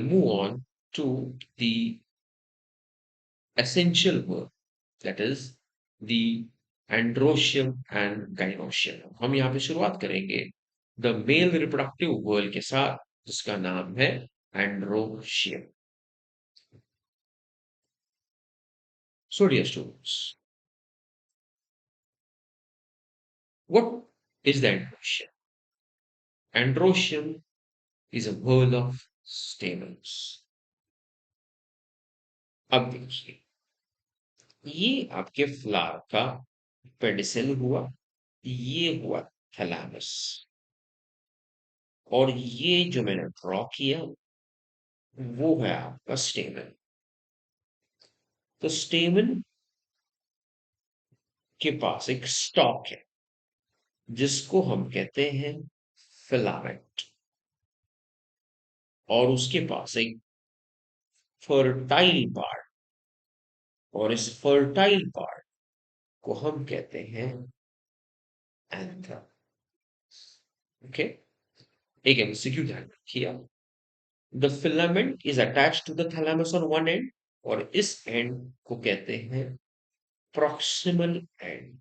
move on to the essential work, that is the androecium and gynoecium. हम यहाँ पे शुरुआत करेंगे द मेल रिप्रोडक्टिव वर्ल के साथ, जिसका नाम है androecium. So dear students, what is the androecium? Androecium is a whirl of stamens. अब देखिए, ये आपके फ्लावर का पेडिसल हुआ, ये हुआ थैलामस, और ये जो मैंने ड्रॉ किया वो है आपका स्टेमन. तो स्टेमन के पास एक स्टॉक है जिसको हम कहते हैं फिलामेंट, और उसके पास एक फर्टाइल पार्ट, और इस फर्टाइल पार्ट को हम कहते हैं एंथर. ओके, एक एमसीक्यू ध्यान रखिए. The filament is attached to the thalamus on one end, और इस एंड को कहते हैं प्रॉक्सिमल एंड,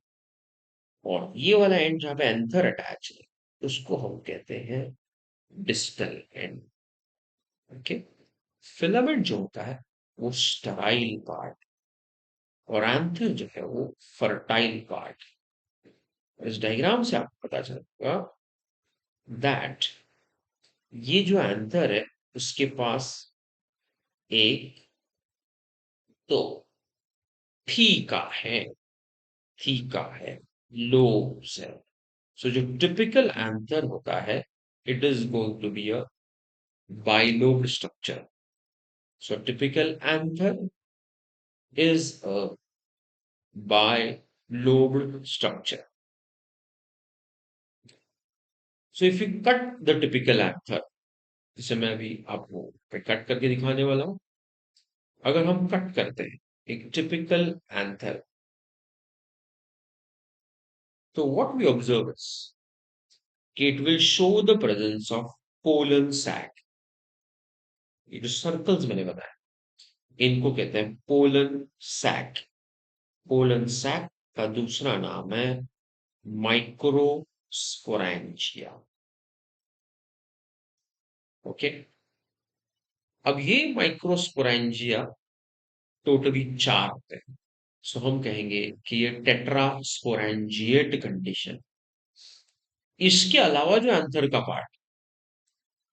और ये वाला एंड जहां पे एंथर अटैच है उसको हम कहते हैं डिस्टल एंड. ओके, फिलामेंट जो होता है वो स्टराइल पार्ट, और एंथर जो है वो फर्टाइल पार्ट. इस डायग्राम से आपको पता चलेगा दैट ये जो एंथर है उसके पास एक तो थीका है, लोब्स है. सो जो टिपिकल एंथर होता है, it is going to be a bilobe structure. So typical anther is a bilobed structure. So if you cut the typical anther, जिसे मैं अभी आपको कट करके दिखाने वाला हूं, अगर हम कट करते हैं एक टिपिकल एंथर, तो what we observe is it will show the presence of pollen sac. ये जो सर्कल्स मैंने बताया इनको कहते हैं पोलन सैक. पोलन सैक का दूसरा नाम है माइक्रोस्पोरेंजिया. ओके, अब ये माइक्रोस्पोरेंजिया टोटली चार होते हैं. सो हम कहेंगे कि ये टेट्रास्पोरेंजिएट कंडीशन. इसके अलावा जो एंथर का पार्ट,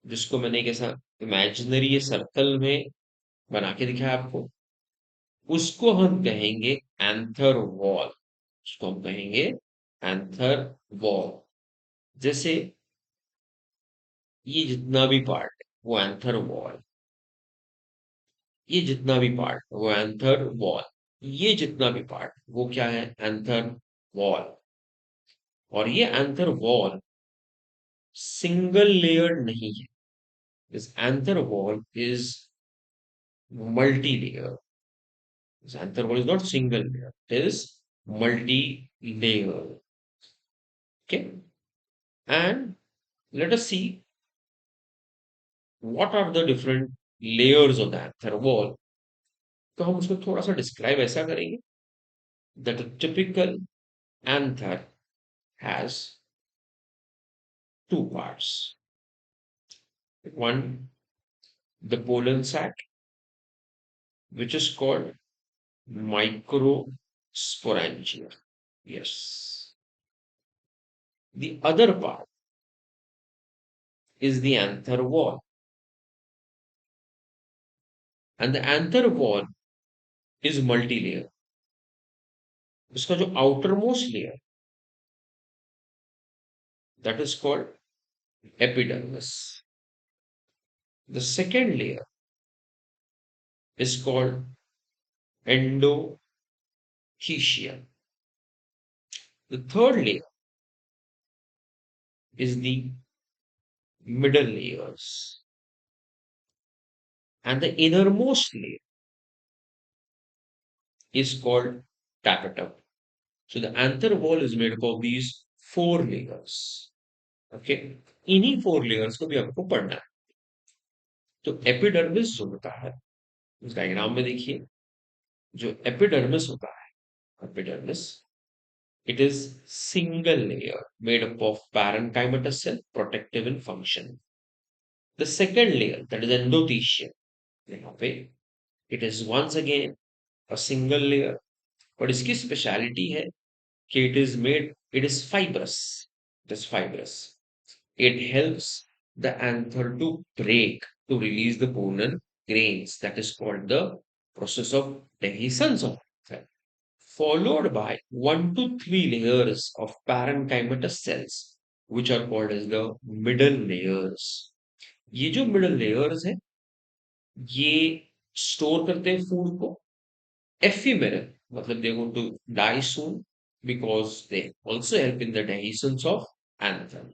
जिसको मैंने एक ऐसा इमेजिनरी सर्कल में बना के दिखाया आपको, उसको हम कहेंगे एंथर वॉल. उसको हम कहेंगे एंथर वॉल. जैसे ये जितना भी पार्ट वो एंथर वॉल, ये जितना भी पार्ट वो एंथर वॉल, ये जितना भी पार्ट वो क्या है, एंथर वॉल. और ये एंथर वॉल सिंगल लेयर्ड नहीं है. This anther wall is multi layer. This anther wall is not single layer, it is multi layer. Okay, and let us see what are the different layers of the anther wall. तो हम उसको थोड़ा सा describe ऐसा करेंगे that a typical anther has two parts. One, the pollen sac, which is called microsporangia. Yes. The other part is the anther wall. And the anther wall is multi-layer. इसका जो outermost layer, that is called epidermis. The second layer is called endothecia. The third layer is the middle layers. And the innermost layer is called tapetum. So the anther wall is made up of these four layers. Okay, इन्हीं four layers को भी आपको पढ़ना है. तो epidermis जो होता है, इस डायग्राम में देखिए, जो एपिडर्मिस होता है, epidermis, it is single layer made up of parenchymatous cell, protective in function. The second layer, that is endothelium, यहाँ पे it is once again a single layer, पर इसकी स्पेशलिटी है कि it is fibrous. It is fibrous. It helps the anther to break, to release the pollen grains. That is called the process of dehiscence of anther, followed by 1 to 3 layers of parenchymatous cells, which are called as the middle layers. ये जो middle layers है, ये store करते हैं food को ephemeral, मतलब they going to die soon because they also help in the dehiscence of anther.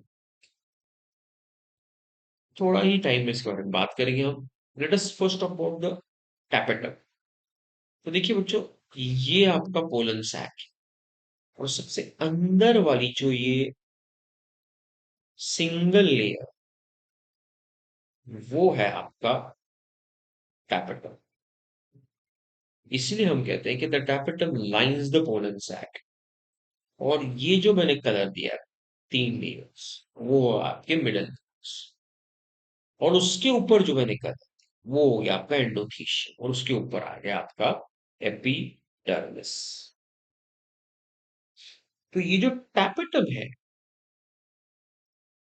थोड़ा ही time में इसके बारे में बात करेंगे हम. Let us first talk about the tapetum. तो देखिए बच्चों, ये आपका पोलन सैक, और सबसे अंदर वाली जो ये सिंगल लेयर, वो है आपका टैपेटम. इसलिए हम कहते हैं कि the tapetum lines the pollen sac. और ये जो मैंने कलर दिया, 3 लेयर्स, वो आपके मिडल लेयर्स. और उसके ऊपर जो मैंने कलर, वो हो गया आपका एंडोथीशियम, और उसके ऊपर आ गया आपका एपिडर्मिस. तो ये जो टैपेटम है,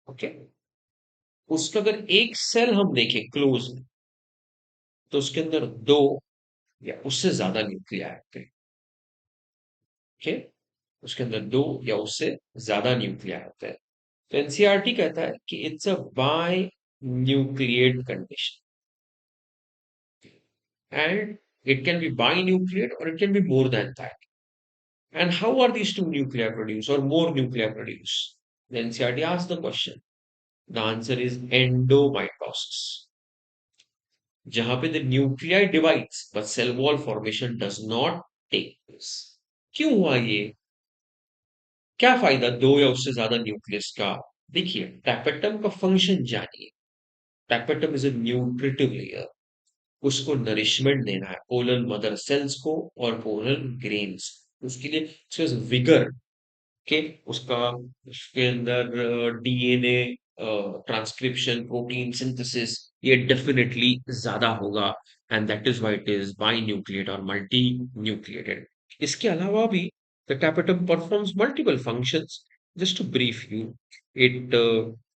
ओके, उसका अगर एक सेल हम देखें क्लोज, तो उसके अंदर 2 या उससे ज्यादा न्यूक्लिया होते हैं. ओके, उसके अंदर 2 या उससे ज्यादा न्यूक्लिया होते हैं. तो एनसीईआरटी कहता है कि it's a binucleate condition, and it can be binucleate or it can be more than that. And how are these 2 nuclei produced or more nuclei produced? The NCRT asks the question. The answer is endomitosis. जहां पे the nuclei divides but cell wall formation does not take place. क्यों हुआ ये? क्या फायदा 2 या उससे ज्यादा न्यूक्लियस का? देखिए, टैपेटम का फंक्शन जानिए. Tapetum is a nutritive layer. उसको नरिशमेंट देना है पोलन मदर सेल्स को और पोलन ग्रेन्स. उसके लिए विगर के, उसका, उसके अंदर डीएनए ट्रांसक्रिप्शन, प्रोटीन सिंथेसिस, ये डेफिनेटली ज्यादा होगा. And that is why it is binucleate और मल्टी न्यूक्लिएटेड. इसके अलावा भी the tapetum performs multiple functions. Just to brief you, it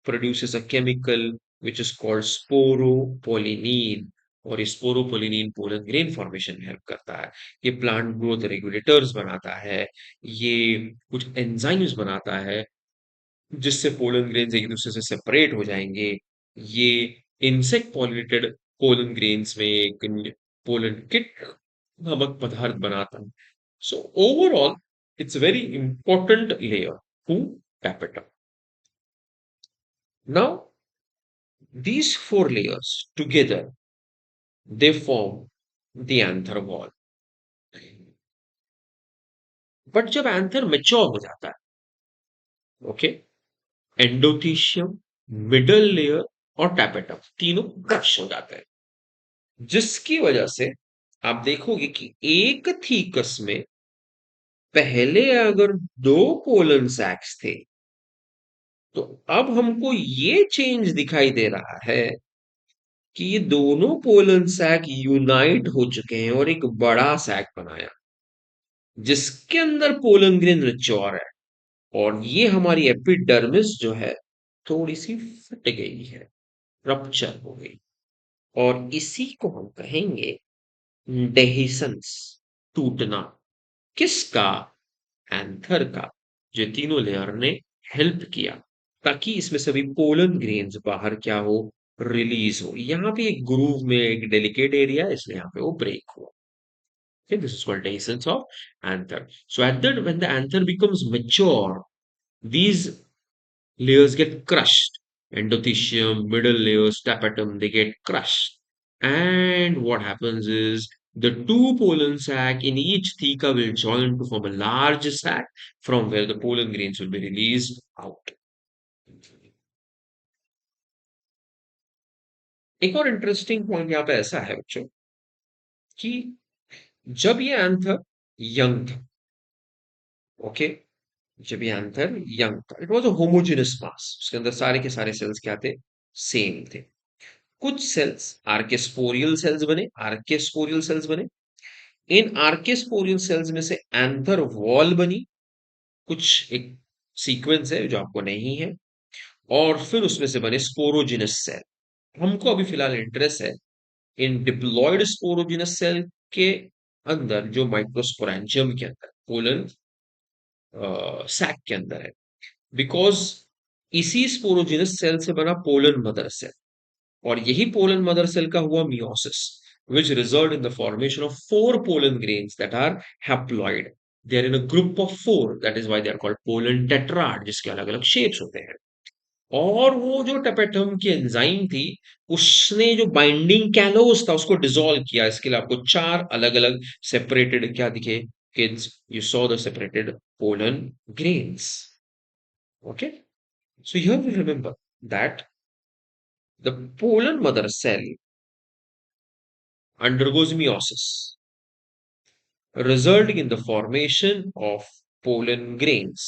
produces a chemical which is called sporopollenin, और sporopollenin pollen grain formation में help करता है. ये plant growth regulators बनाता है. ये कुछ एंजाइम्स बनाता है जिससे पोलन ग्रेन्स एक दूसरे से सेपरेट हो जाएंगे. ये इंसेक्ट पॉलिनेटेड पोलन ग्रेन्स में एक पोलन किट नामक पदार्थ बनाता है. So overall it's very important layer to tapetum. Now, these 4 layers together, they form the anther wall. But जब एंथर मेच्योर हो जाता है, ओके, एंडोथीशियम, मिडल लेयर और टैपेटम तीनों क्रश हो जाते हैं, जिसकी वजह से आप देखोगे कि एक थीकस में पहले अगर 2 पोलन सैक्स थे, तो अब हमको ये चेंज दिखाई दे रहा है कि ये दोनों पोलन सैक यूनाइट हो चुके हैं और एक बड़ा सैक बनाया, जिसके अंदर पोलन ग्रेन रिच्योर है. और ये हमारी एपिडर्मिस जो है, थोड़ी सी फट गई है, रप्चर हो गई. और इसी को हम कहेंगे डेहिसंस, टूटना. किसका? एंथर का. जो तीनों लेयर ने हेल्प किया ताकि इसमें सभी पोलन ग्रेन्स बाहर क्या हो, रिलीज हो. यहाँ पे एक ग्रूव में एक डेलिकेट एरिया है, इसलिए यहाँ पे वो ब्रेक हुआ. Okay, this is called dehiscence of anther. So at that, when the anther becomes mature, these layers get crushed. Endothelium, middle layers, tapetum, they get crushed. And what happens is the 2 pollen sac in each theca will join to form a large sac from where the pollen grains will be released out. एक और interesting point यहाँ पे ऐसा है बच्चों कि जब ये एंथर यंग था, ओके, जब ये एंथर यंग था, इट वाज अ होमोजेनस मास, उसके अंदर सारे के सारे सेल्स क्या थे, सेम थे। कुछ सेल्स आर्केस्पोरियल सेल्स बने, आर्केस्पोरियल सेल्स बने। इन आर्केस्पोरियल सेल्स में से एंथर वॉल बनी, कुछ एक सीक्वेंस है जो आपको नहीं है, और फिर उसमें से बने स्पोरोजिनस सेल। हमको अभी फिलहाल इंटरेस्ट है इन डिप्लॉयड स्पोरोजिनस सेल के अंदर जो माइक्रोस्पोरेंजियम के अंदर पोलन सैक के अंदर है, बिकॉज इसी स्पोरोजिनस सेल से बना पोलन मदर सेल, और यही पोलन मदर सेल का हुआ meiosis, which result in the formation of four pollen grains that are haploid. They are in a group of four. That is why they are called pollen tetrad, जिसके अलग अलग shapes होते हैं। और वो जो टेपेटम की एंजाइम थी, उसने जो बाइंडिंग कैलोस था उसको डिसॉल्व किया। इसके लिए आपको चार अलग अलग सेपरेटेड क्या दिखे, kids, you saw the separated pollen grains. Okay, so here we remember that the pollen mother cell undergoes meiosis, resulting in the formation of pollen grains.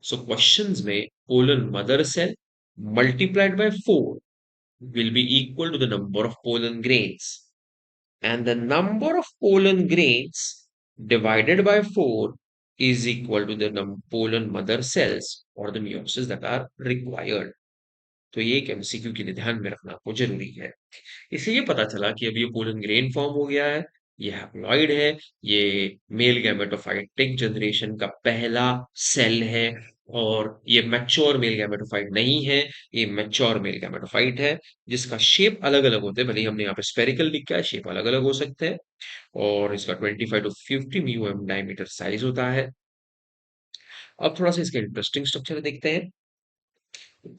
So questions में pollen mother cell multiplied by 4 will be equal to the number of pollen grains, and the number of pollen grains divided by 4 is equal to the pollen mother cells or the meiosis that are required. तो ये एक MCQ के लिए ध्यान में रखना आपको जरूरी है। इससे ये पता चला कि अब ये पोलन ग्रेन फॉर्म हो गया है, ये हैप्लॉइड है, ये मेल गैमेटोफाइटिक जनरेशन का पहला सेल है, और ये मैच्योर मेल गैमेटोफाइट नहीं है, ये मैच्योर मेल गैमेटोफाइट है, जिसका शेप अलग अलग होते हैं। भले ही हमने यहाँ पे स्पेरिकल लिखा है, शेप अलग अलग हो सकते हैं, और इसका 25 टू 50 म्यू डायमीटर साइज होता है। अब थोड़ा सा इसका इंटरेस्टिंग स्ट्रक्चर देखते हैं।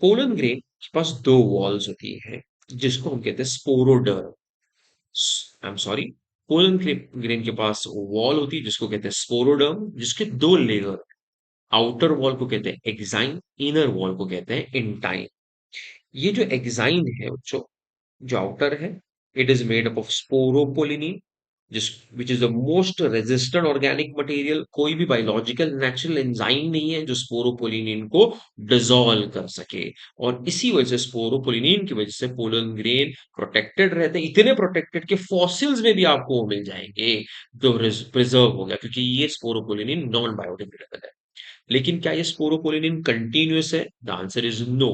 पोलन ग्रेन के पास दो वॉल्स होती है, जिसको हम कहते हैं sporoderm. I am sorry, pollen grain के पास वॉल होती है जिसको कहते हैं स्पोरोडर्म, जिसके दो लेयर, आउटर वॉल को कहते हैं एक्साइन, इनर वॉल को कहते हैं इंटाइन। ये जो एक्साइन है बच्चों, जो आउटर है, it is made up of sporopollenin, जिस which is the most resistant organic material. कोई भी बायोलॉजिकल नेचुरल एंजाइम नहीं है जो स्पोरोपोलिनिन को डिसॉल्व कर सके, और इसी वजह से स्पोरोपोलिनिन की वजह से पोलन ग्रेन प्रोटेक्टेड रहते हैं, इतने प्रोटेक्टेड कि फॉसिल्स में भी आपको वो मिल जाएंगे जो प्रिजर्व हो गया, क्योंकि ये स्पोरोपोलिनिन नॉन बायोडिग्रेडेबल है। लेकिन क्या ये स्पोरोपोलिनिन कंटिन्यूअस है? The answer is no.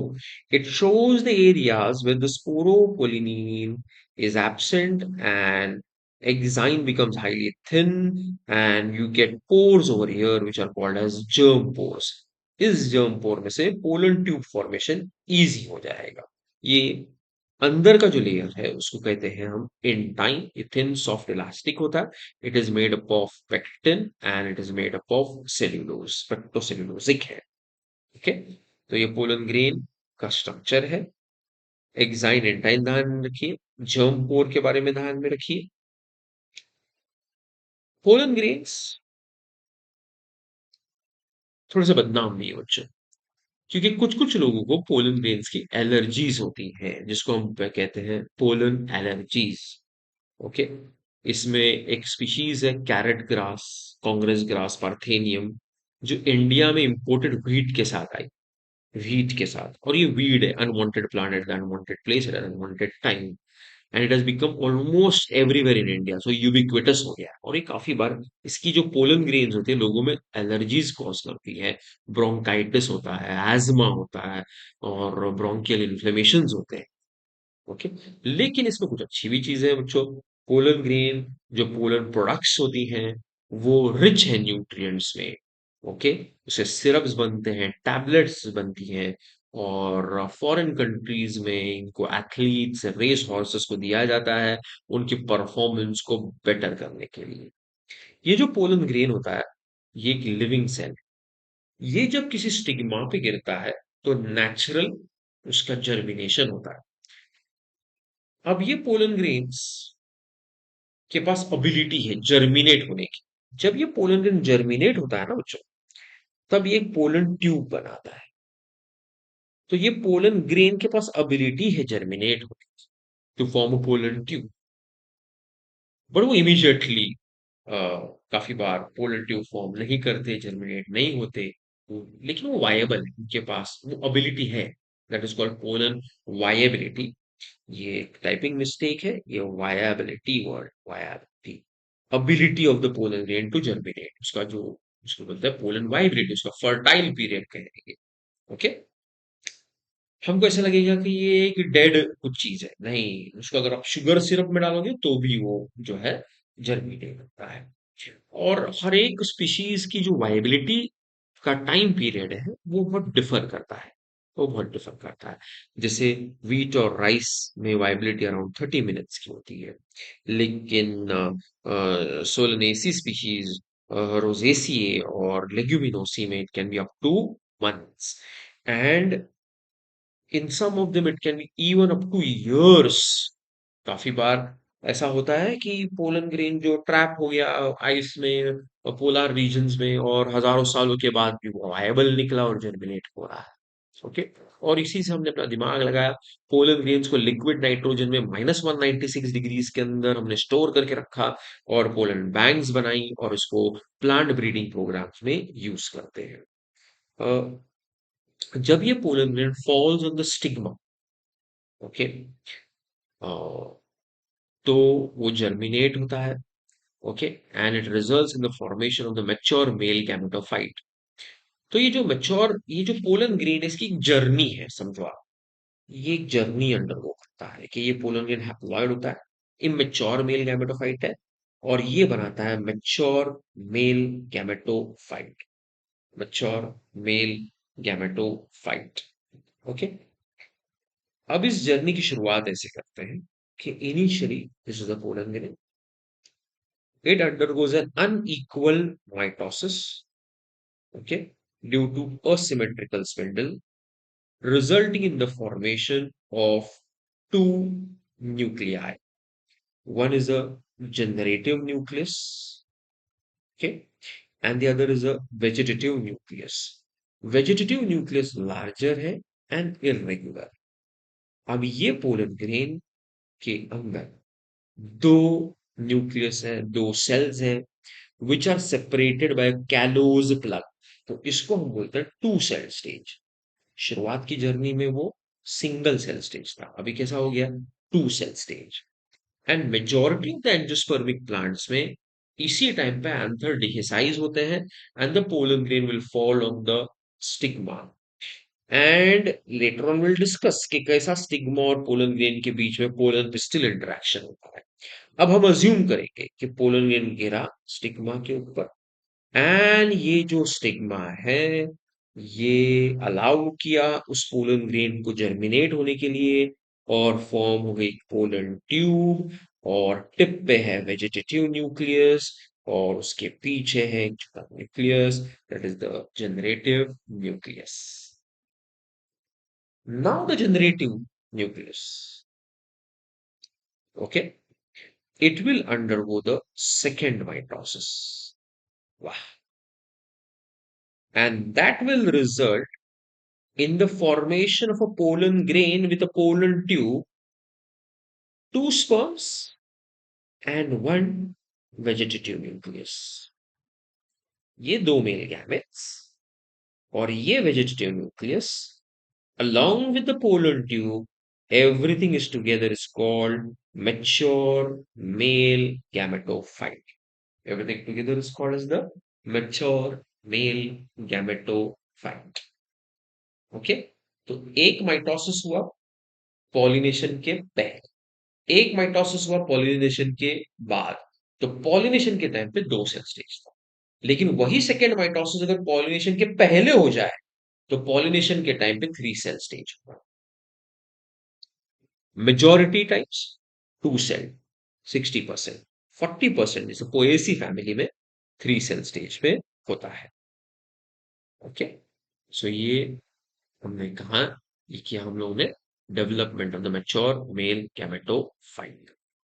It shows the areas where the sporopollenin is absent and exine becomes highly thin, and you get pores over here which are called as germ pores. इस germ pore में से pollen tube formation easy हो जाएगा। ये अंदर का जो layer है उसको कहते हैं हम इंटाइन। ये थिन सॉफ्ट इलास्टिक होता है। It is made up of pectin and it is made up of cellulose, pectocellulosic है। ओके, तो ये पोलन ग्रेन का स्ट्रक्चर है। एक्साइन इंटाइन ध्यान में रखिए, जर्म पोर के बारे में ध्यान में रखिए। पोलन ग्रेन्स थोड़े से बदनाम भी है बच्चों, क्योंकि कुछ कुछ लोगों को पोलन ग्रेन्स की एलर्जीज होती हैं, जिसको हम कहते हैं पोलन एलर्जीज। ओके, इसमें एक स्पीशीज है carrot grass, Congress grass parthenium, जो इंडिया में इंपोर्टेड व्हीट के साथ आई, व्हीट के साथ, और ये वीड है, unwanted plant at the unwanted place at unwanted time, and it has become almost everywhere in India, so ubiquitous हो गया। और ये काफी बार इसकी जो पोलन ग्रेन्स होती है लोगों में एलर्जीज कॉज करती है, ब्रोंकाइटिस होता है, एजमा होता है, और ब्रोंकियल इन्फ्लेमेशन होते हैं। ओके, लेकिन इसमें कुछ अच्छी भी चीजें हैं बच्चों। पोलन ग्रेन जो पोलन प्रोडक्ट्स होती हैं वो रिच है न्यूट्रिएंट्स में। ओके, उससे सिरप्स बनते हैं, टैबलेट्स बनती हैं, और फॉरेन कंट्रीज में इनको एथलीट्स, रेस हॉर्सेस को दिया जाता है उनकी परफॉर्मेंस को बेटर करने के लिए। ये जो पोलन ग्रेन होता है, ये एक लिविंग सेल, ये जब किसी स्टिग्मा पे गिरता है तो नेचुरल उसका जर्मिनेशन होता है। अब ये पोलन ग्रेन्स के पास एबिलिटी है जर्मिनेट होने की। जब ये पोलन ग्रेन जर्मिनेट होता है ना बच्चों, तब ये पोलन ट्यूब बनाता है। तो ये पोलन ग्रेन के पास एबिलिटी है जर्मिनेट होने की। To form a pollen tube, but वो इमीडिएटली काफी बार पोलन ट्यूब फॉर्म नहीं करते, जर्मिनेट नहीं होते, लेकिन वो वायबल है, उनके पास वो एबिलिटी है, that is called pollen viability. ये एक टाइपिंग मिस्टेक है, ये viability word, viability, ability of the pollen grain to germinate, उसका जो उसको बोलते हैं पोलन वाइब्रेट, उसका फर्टाइल पीरियड कहेंगे। ओके, हमको ऐसा लगेगा कि ये एक डेड कुछ चीज है, नहीं, उसको अगर आप शुगर सिरप में डालोगे तो भी वो जो है जर्मिनेट करता है। और हर एक स्पीशीज की जो वायबिलिटी का टाइम पीरियड है वो बहुत डिफर करता है, वो बहुत डिफर करता है। जैसे वीट और राइस में वायबिलिटी अराउंड 30 मिनट्स की होती है, लेकिन सोलनेसी स्पीशीज, रोजेसिए और लेग्यूमिनोसी में it can be up to months, and in some of them it can be even up to years. काफी बार ऐसा होता है कि पोलन ग्रेन जो ट्रैप हो गया आइस में, पोलर रीजन्स में, और हजारों सालों के बाद भी वो वायबल निकला और जर्मिनेट हो रहा है। ओके, और इसी से हमने अपना दिमाग लगाया, पोलन ग्रेन्स को लिक्विड नाइट्रोजन में -196 डिग्रीज के अंदर हमने स्टोर करके रखा, और पोलन बैंक्स बनाई और उसको प्लांट ब्रीडिंग प्रोग्राम्स में यूज करते हैं। जब ये pollen grain falls on the stigma, okay, तो वो जर्मिनेट होता है। Okay, and it results in the formation of the mature male gametophyte. तो ये जो पोलन ग्रेन है, इसकी एक जर्नी है, समझो आप, ये एक जर्नी अंडरगो करता है कि ये पोलन ग्रेन हैप्लॉइड होता है, इमेच्योर मेल गैमेटोफाइट है, और ये बनाता है mature male gametophyte, mature male gametophyte. Okay, अब इस जर्नी की शुरुआत ऐसे करते हैं कि initially this is the pollen grain, it undergoes an unequal mitosis, okay, due to asymmetrical spindle, resulting in the formation of two nuclei. One is a generative nucleus, okay, and the other is a vegetative nucleus. Vegetative nucleus larger है and irregular. अब ये pollen grain के अंदर दो nucleus है, दो sales हैं, which are separated by a callose plug. तो इसको हम बोलते हैं टू सेल स्टेज। शुरुआत की जर्नी में वो सिंगल सेल स्टेज था, अभी कैसा हो गया, two cell stage. And majority of the angiospermic plants में इसी टाइम पे एंथर डिहेसाइज होते हैं, and the pollen grain will fall on the stigma, and later on will discuss कि कैसा स्टिग्मा और पोलन ग्रेन के बीच में पोलन पिस्टिल इंटरेक्शन होता है। अब हम अज्यूम करेंगे कि पोलन ग्रेन गिरा स्टिग्मा के ऊपर, एंड ये जो स्टिग्मा है, ये अलाउ किया उस पोलन ग्रेन को जर्मिनेट होने के लिए, और फॉर्म हो गई पोलन ट्यूब, और टिप पे है वेजिटेटिव न्यूक्लियस, और उसके पीछे है nucleus, that is the generative nucleus. Now the generative nucleus, okay, it will undergo the second mitosis. Wow. And that will result in the formation of a pollen grain with a pollen tube, two sperms, and one vegetative nucleus. ये दो male gametes और ये vegetative nucleus along with the pollen tube, everything is together is called mature male gametophyte. Everything together is called as the mature male gametophyte. Okay, तो एक mitosis हुआ pollination के पहले, एक माइटोसिस हुआ पॉलिनेशन के बाद। तो पॉलिनेशन के टाइम पे दो सेल स्टेज था, लेकिन वही सेकेंड माइटोसिस अगर पॉलिनेशन के पहले हो जाए तो पॉलिनेशन के टाइम पे थ्री सेल स्टेज होगा। मेजॉरिटी टाइप्स टू सेल 60%, 40% जैसे पोएसी फैमिली में थ्री सेल स्टेज पे होता है। ओके, सो ये हमने कहा, ये किया हम लोगों ने development of the mature male gametophyte.